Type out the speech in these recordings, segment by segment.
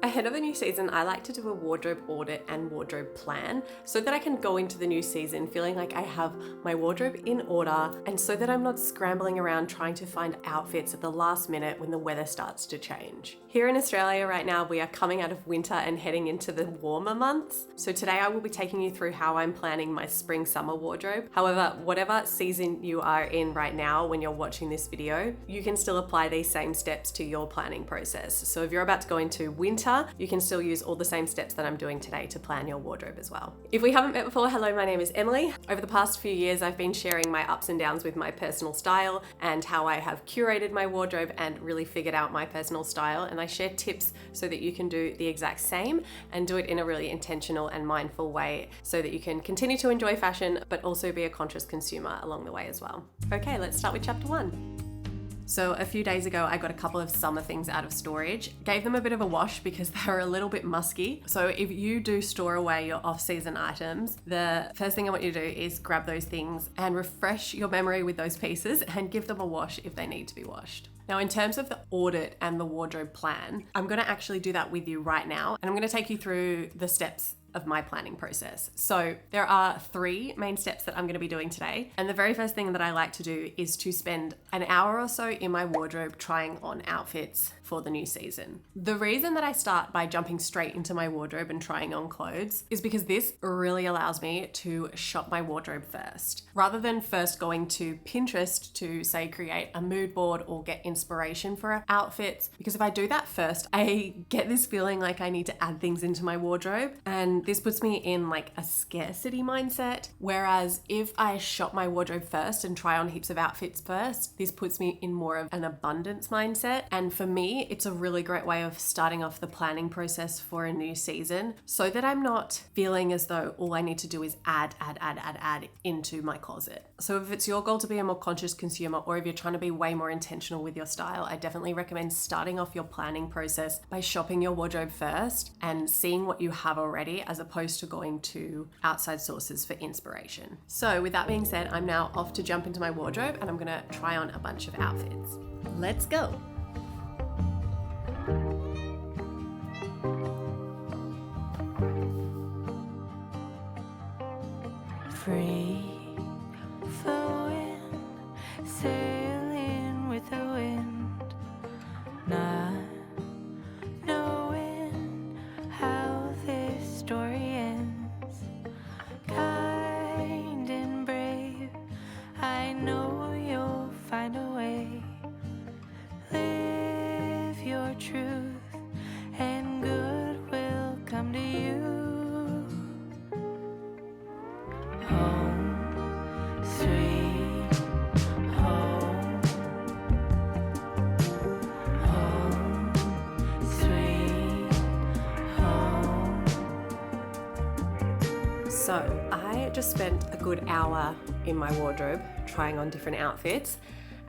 Ahead of a new season, I like to do a wardrobe audit and wardrobe plan so that I can go into the new season feeling like I have my wardrobe in order and so that I'm not scrambling around trying to find outfits at the last minute when the weather starts to change. Here in Australia right now, we are coming out of winter and heading into the warmer months. So today I will be taking you through how I'm planning my spring-summer wardrobe. However, whatever season you are in right now when you're watching this video, you can still apply these same steps to your planning process. So if you're about to go into winter, you can still use all the same steps that I'm doing today to plan your wardrobe as well. If we haven't met before, hello, my name is Emily. Over the past few years, I've been sharing my ups and downs with my personal style and how I have curated my wardrobe and really figured out my personal style. And I share tips so that you can do the exact same and do it in a really intentional and mindful way so that you can continue to enjoy fashion, but also be a conscious consumer along the way as well. Okay, let's start with chapter 1. So a few days ago, I got a couple of summer things out of storage, gave them a bit of a wash because they were a little bit musky. So if you do store away your off-season items, the first thing I want you to do is grab those things and refresh your memory with those pieces and give them a wash if they need to be washed. Now, in terms of the audit and the wardrobe plan, I'm going to actually do that with you right now. And I'm going to take you through the steps of my planning process. So there are 3 main steps that I'm going to be doing today. And the very first thing that I like to do is to spend an hour or so in my wardrobe trying on outfits for the new season. The reason that I start by jumping straight into my wardrobe and trying on clothes is because this really allows me to shop my wardrobe first. Rather than first going to Pinterest to say create a mood board or get inspiration for outfits, because if I do that first, I get this feeling like I need to add things into my wardrobe, and this puts me in like a scarcity mindset. Whereas if I shop my wardrobe first and try on heaps of outfits first, this puts me in more of an abundance mindset. And for me, it's a really great way of starting off the planning process for a new season so that I'm not feeling as though all I need to do is add into my closet. So if it's your goal to be a more conscious consumer, or if you're trying to be way more intentional with your style, I definitely recommend starting off your planning process by shopping your wardrobe first and seeing what you have already as opposed to going to outside sources for inspiration. So with that being said, I'm now off to jump into my wardrobe and I'm gonna try on a bunch of outfits. Let's go. Free flowing, sailing with the wind, not knowing how this story ends. Kind and brave, I know you'll find a way. Live your truth and good will come to you. Home, sweet home. Home, sweet home. So I just spent a good hour in my wardrobe trying on different outfits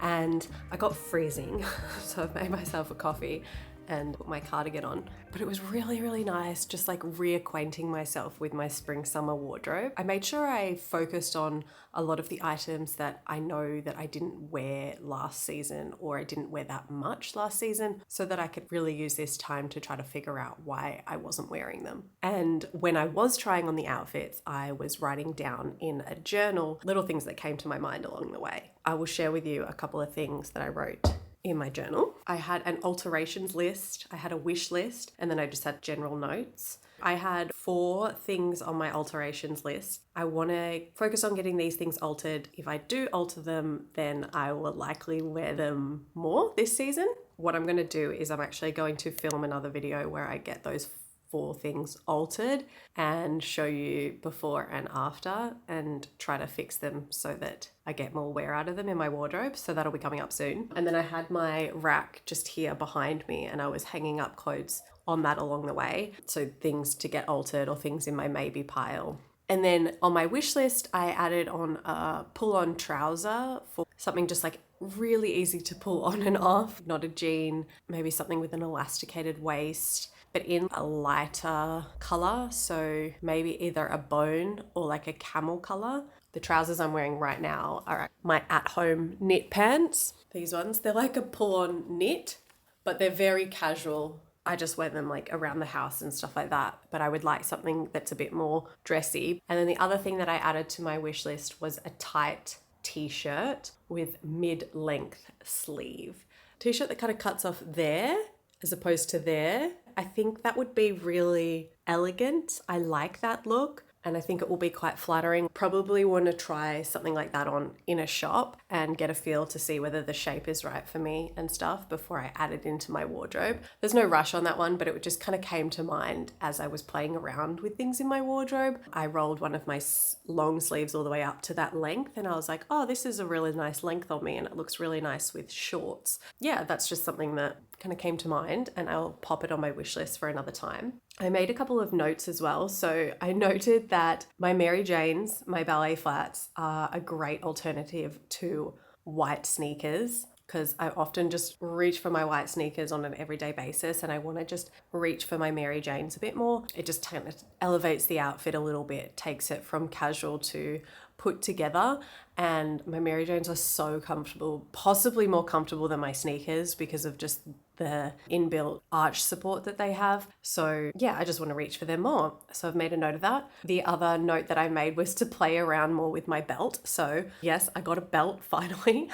and I got freezing. So I've made myself a coffee and put my cardigan on. But it was really, really nice just like reacquainting myself with my spring summer wardrobe. I made sure I focused on a lot of the items that I know that I didn't wear last season or I didn't wear that much last season so that I could really use this time to try to figure out why I wasn't wearing them. And when I was trying on the outfits, I was writing down in a journal little things that came to my mind along the way. I will share with you a couple of things that I wrote in my journal. I had an alterations list, I had a wish list, and then I just had general notes. I had 4 things on my alterations list. I want to focus on getting these things altered. If I do alter them, then I will likely wear them more this season. What I'm going to do is I'm actually going to film another video where I get those 4 things altered and show you before and after and try to fix them so that I get more wear out of them in my wardrobe. So that'll be coming up soon. And then I had my rack just here behind me and I was hanging up clothes on that along the way. So things to get altered or things in my maybe pile. And then on my wish list, I added on a pull-on trouser for something just like really easy to pull on and off, not a jean, maybe something with an elasticated waist, but in a lighter color. So maybe either a bone or like a camel color. The trousers I'm wearing right now are my at-home knit pants. These ones, they're like a pull-on knit, but they're very casual. I just wear them like around the house and stuff like that. But I would like something that's a bit more dressy. And then the other thing that I added to my wish list was a tight t-shirt with mid-length sleeve. T-shirt that kind of cuts off there as opposed to there. I think that would be really elegant. I like that look. And I think it will be quite flattering. Probably want to try something like that on in a shop and get a feel to see whether the shape is right for me and stuff before I add it into my wardrobe. There's no rush on that one, but it just kind of came to mind as I was playing around with things in my wardrobe. I rolled one of my long sleeves all the way up to that length and I was like, oh, this is a really nice length on me and it looks really nice with shorts. Yeah, that's just something that kind of came to mind and I'll pop it on my wish list for another time. I made a couple of notes as well. So I noted that my Mary Janes, my ballet flats, are a great alternative to white sneakers because I often just reach for my white sneakers on an everyday basis and I want to just reach for my Mary Janes a bit more. It just kind of elevates the outfit a little bit, takes it from casual to put together. And my Mary Janes are so comfortable, possibly more comfortable than my sneakers because of just the inbuilt arch support that they have. So yeah, I just want to reach for them more. So I've made a note of that. The other note that I made was to play around more with my belt. So yes, I got a belt finally,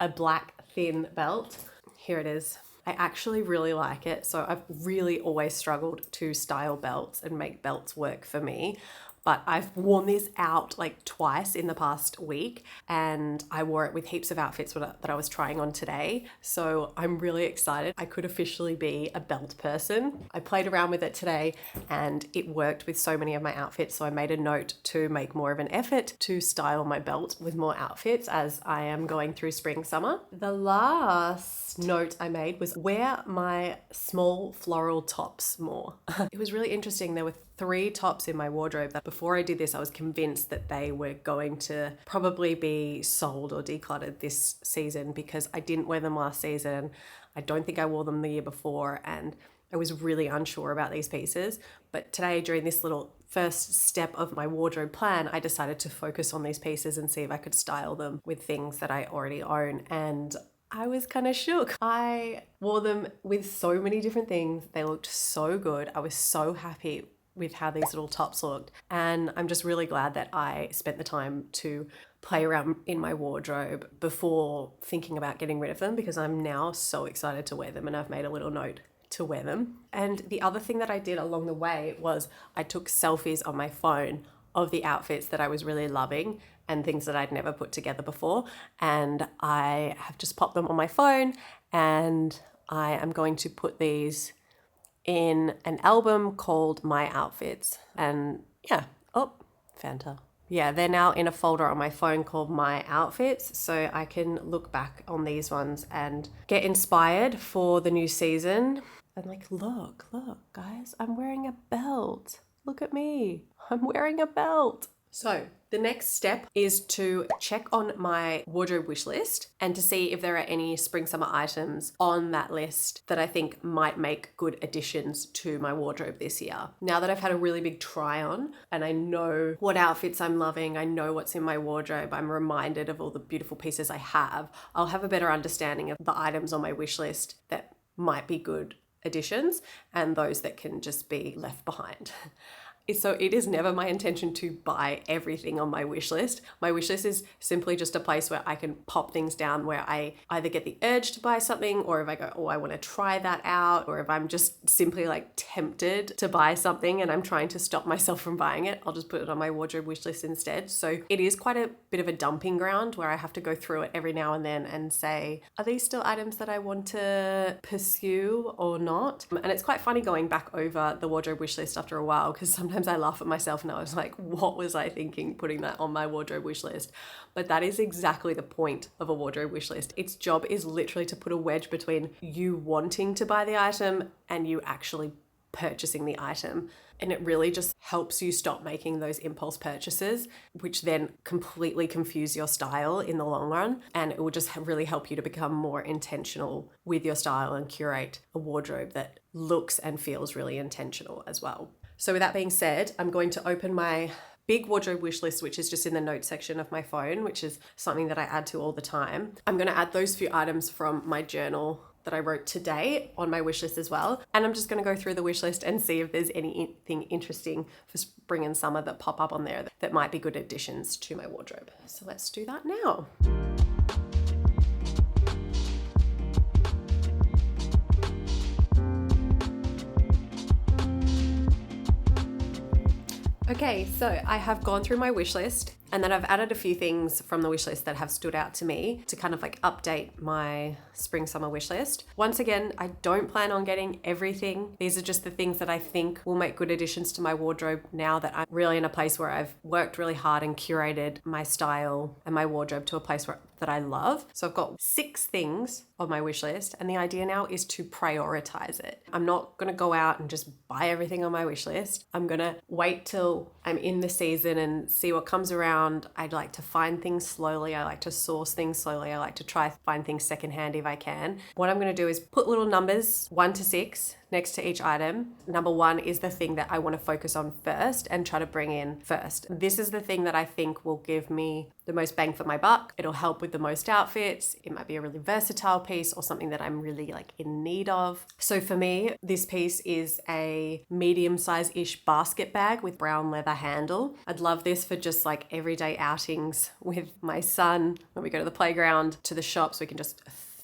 a black thin belt. Here it is. I actually really like it. So I've really always struggled to style belts and make belts work for me. But I've worn this out like twice in the past week and I wore it with heaps of outfits that I was trying on today. So I'm really excited. I could officially be a belt person. I played around with it today and it worked with so many of my outfits. So I made a note to make more of an effort to style my belt with more outfits as I am going through spring, summer. The last note I made was wear my small floral tops more. It was really interesting. There were 3 tops in my wardrobe that before I did this, I was convinced that they were going to probably be sold or decluttered this season because I didn't wear them last season. I don't think I wore them the year before and I was really unsure about these pieces. But today, during this little first step of my wardrobe plan, I decided to focus on these pieces and see if I could style them with things that I already own. And I was kind of shook. I wore them with so many different things. They looked so good. I was so happy with how these little tops looked. And I'm just really glad that I spent the time to play around in my wardrobe before thinking about getting rid of them because I'm now so excited to wear them and I've made a little note to wear them. And the other thing that I did along the way was I took selfies on my phone of the outfits that I was really loving and things that I'd never put together before. And I have just popped them on my phone and I am going to put these in an album called My Outfits. And yeah, oh, Fanta. Yeah, they're now in a folder on my phone called My Outfits. So I can look back on these ones and get inspired for the new season. And like, look, guys, I'm wearing a belt. Look at me. I'm wearing a belt. So the next step is to check on my wardrobe wish list and to see if there are any spring summer items on that list that I think might make good additions to my wardrobe this year. Now that I've had a really big try on and I know what outfits I'm loving, I know what's in my wardrobe, I'm reminded of all the beautiful pieces I have, I'll have a better understanding of the items on my wish list that might be good additions and those that can just be left behind. So it is never my intention to buy everything on my wish list. My wish list is simply just a place where I can pop things down where I either get the urge to buy something or if I go, oh, I want to try that out, or if I'm just simply like tempted to buy something and I'm trying to stop myself from buying it, I'll just put it on my wardrobe wish list instead. So it is quite a bit of a dumping ground where I have to go through it every now and then and say, are these still items that I want to pursue or not? And it's quite funny going back over the wardrobe wish list after a while because sometimes I laugh at myself and I was like, what was I thinking putting that on my wardrobe wish list? But that is exactly the point of a wardrobe wish list. Its job is literally to put a wedge between you wanting to buy the item and you actually purchasing the item. And it really just helps you stop making those impulse purchases, which then completely confuse your style in the long run. And it will just really help you to become more intentional with your style and curate a wardrobe that looks and feels really intentional as well. So with that being said, I'm going to open my big wardrobe wish list, which is just in the notes section of my phone, which is something that I add to all the time. I'm going to add those few items from my journal that I wrote today on my wish list as well. And I'm just going to go through the wish list and see if there's anything interesting for spring and summer that pop up on there that might be good additions to my wardrobe. So let's do that now. Okay, so I have gone through my wish list and then I've added a few things from the wish list that have stood out to me to kind of like update my spring summer wish list. Once again, I don't plan on getting everything. These are just the things that I think will make good additions to my wardrobe now that I'm really in a place where I've worked really hard and curated my style and my wardrobe to a place that I love. So I've got 6 things on my wish list and the idea now is to prioritize it. I'm not going to go out and just buy everything on my wish list. I'm going to wait till I'm in the season and see what comes around. I'd like to find things slowly. I like to source things slowly. I like to try find things secondhand if I can. What I'm going to do is put little numbers 1 to 6 next to each item. Number 1 is the thing that I want to focus on first and try to bring in first. This is the thing that I think will give me the most bang for my buck. It'll help with the most outfits. It might be a really versatile piece or something that I'm really like in need of. So for me, this piece is a medium-size-ish basket bag with brown leather handle. I'd love this for just like everyday outings with my son when we go to the playground, to the shops. We can just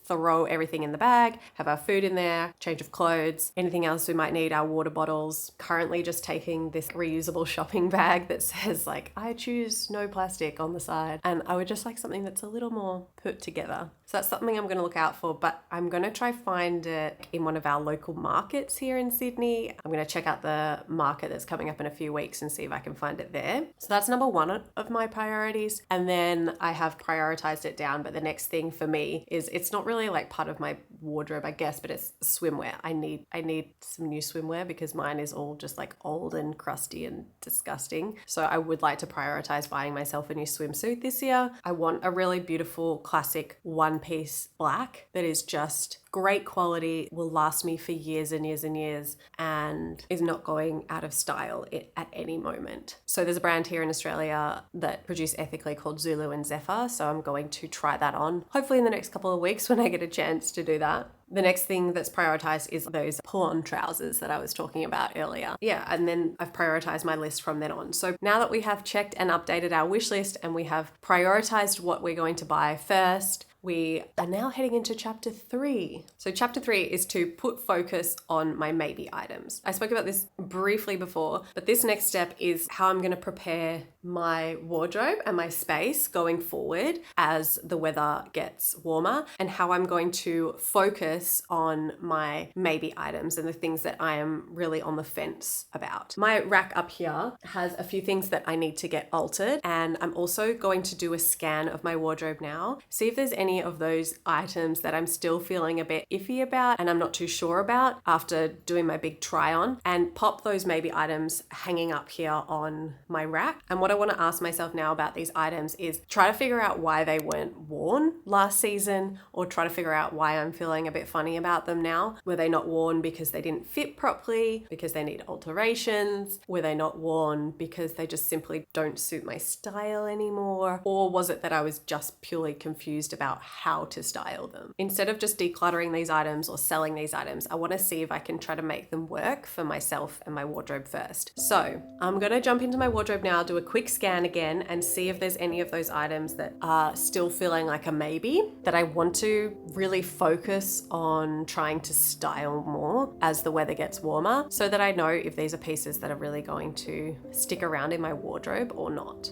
throw everything in the bag, have our food in there, change of clothes, anything else we might need, our water bottles. Currently just taking this reusable shopping bag that says like, I choose no plastic on the side. And I would just like something that's a little more put together. So that's something I'm going to look out for, but I'm going to try find it in one of our local markets here in Sydney. I'm going to check out the market that's coming up in a few weeks and see if I can find it there. So that's number 1 of my priorities. And then I have prioritized it down, but the next thing for me is it's not really like part of my wardrobe, I guess, but it's swimwear. I need some new swimwear because mine is all just like old and crusty and disgusting. So I would like to prioritize buying myself a new swimsuit this year. I want a really beautiful classic one-piece black that is just great quality, will last me for years and years and years, and is not going out of style at any moment. So there's a brand here in Australia that produce ethically called Zulu and Zephyr. So I'm going to try that on, hopefully in the next couple of weeks when I get a chance to do that. The next thing that's prioritized is those pull-on trousers that I was talking about earlier. Yeah, and then I've prioritized my list from then on. So now that we have checked and updated our wish list and we have prioritized what we're going to buy first, we are now heading into chapter 3. So chapter 3 is to put focus on my maybe items. I spoke about this briefly before, but this next step is how I'm going to prepare my wardrobe and my space going forward as the weather gets warmer, and how I'm going to focus on my maybe items and the things that I am really on the fence about. My rack up here has a few things that I need to get altered, and I'm also going to do a scan of my wardrobe now, see if there's any of those items that I'm still feeling a bit iffy about and I'm not too sure about after doing my big try on, and pop those maybe items hanging up here on my rack. And what I want to ask myself now about these items is try to figure out why they weren't worn last season, or try to figure out why I'm feeling a bit funny about them now. Were they not worn because they didn't fit properly, because they need alterations? Were they not worn because they just simply don't suit my style anymore? Or was it that I was just purely confused about how to style them? Instead of just decluttering these items or selling these items, I want to see if I can try to make them work for myself and my wardrobe first. So I'm going to jump into my wardrobe now, do a quick scan again, and see if there's any of those items that are still feeling like a maybe, that I want to really focus on trying to style more as the weather gets warmer, so that I know if these are pieces that are really going to stick around in my wardrobe or not.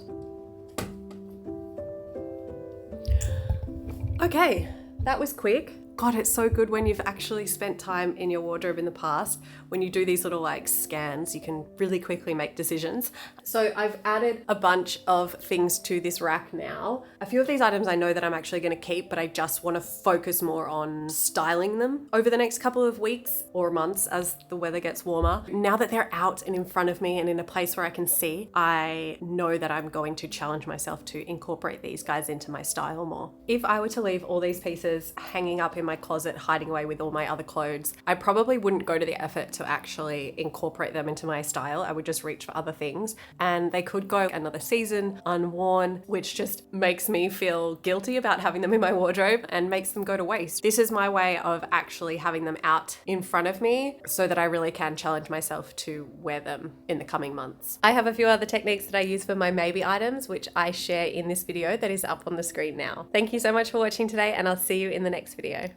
Okay, that was quick. God, it's so good when you've actually spent time in your wardrobe in the past. When you do these little like scans, you can really quickly make decisions. So I've added a bunch of things to this rack now. A few of these items I know that I'm actually going to keep, but I just want to focus more on styling them over the next couple of weeks or months as the weather gets warmer. Now that they're out and in front of me and in a place where I can see, I know that I'm going to challenge myself to incorporate these guys into my style more. If I were to leave all these pieces hanging up in my my closet hiding away with all my other clothes, I probably wouldn't go to the effort to actually incorporate them into my style. I would just reach for other things, and they could go another season unworn, which just makes me feel guilty about having them in my wardrobe and makes them go to waste. This is my way of actually having them out in front of me so that I really can challenge myself to wear them in the coming months. I have a few other techniques that I use for my maybe items, which I share in this video that is up on the screen now. Thank you so much for watching today, and I'll see you in the next video.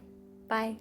Bye.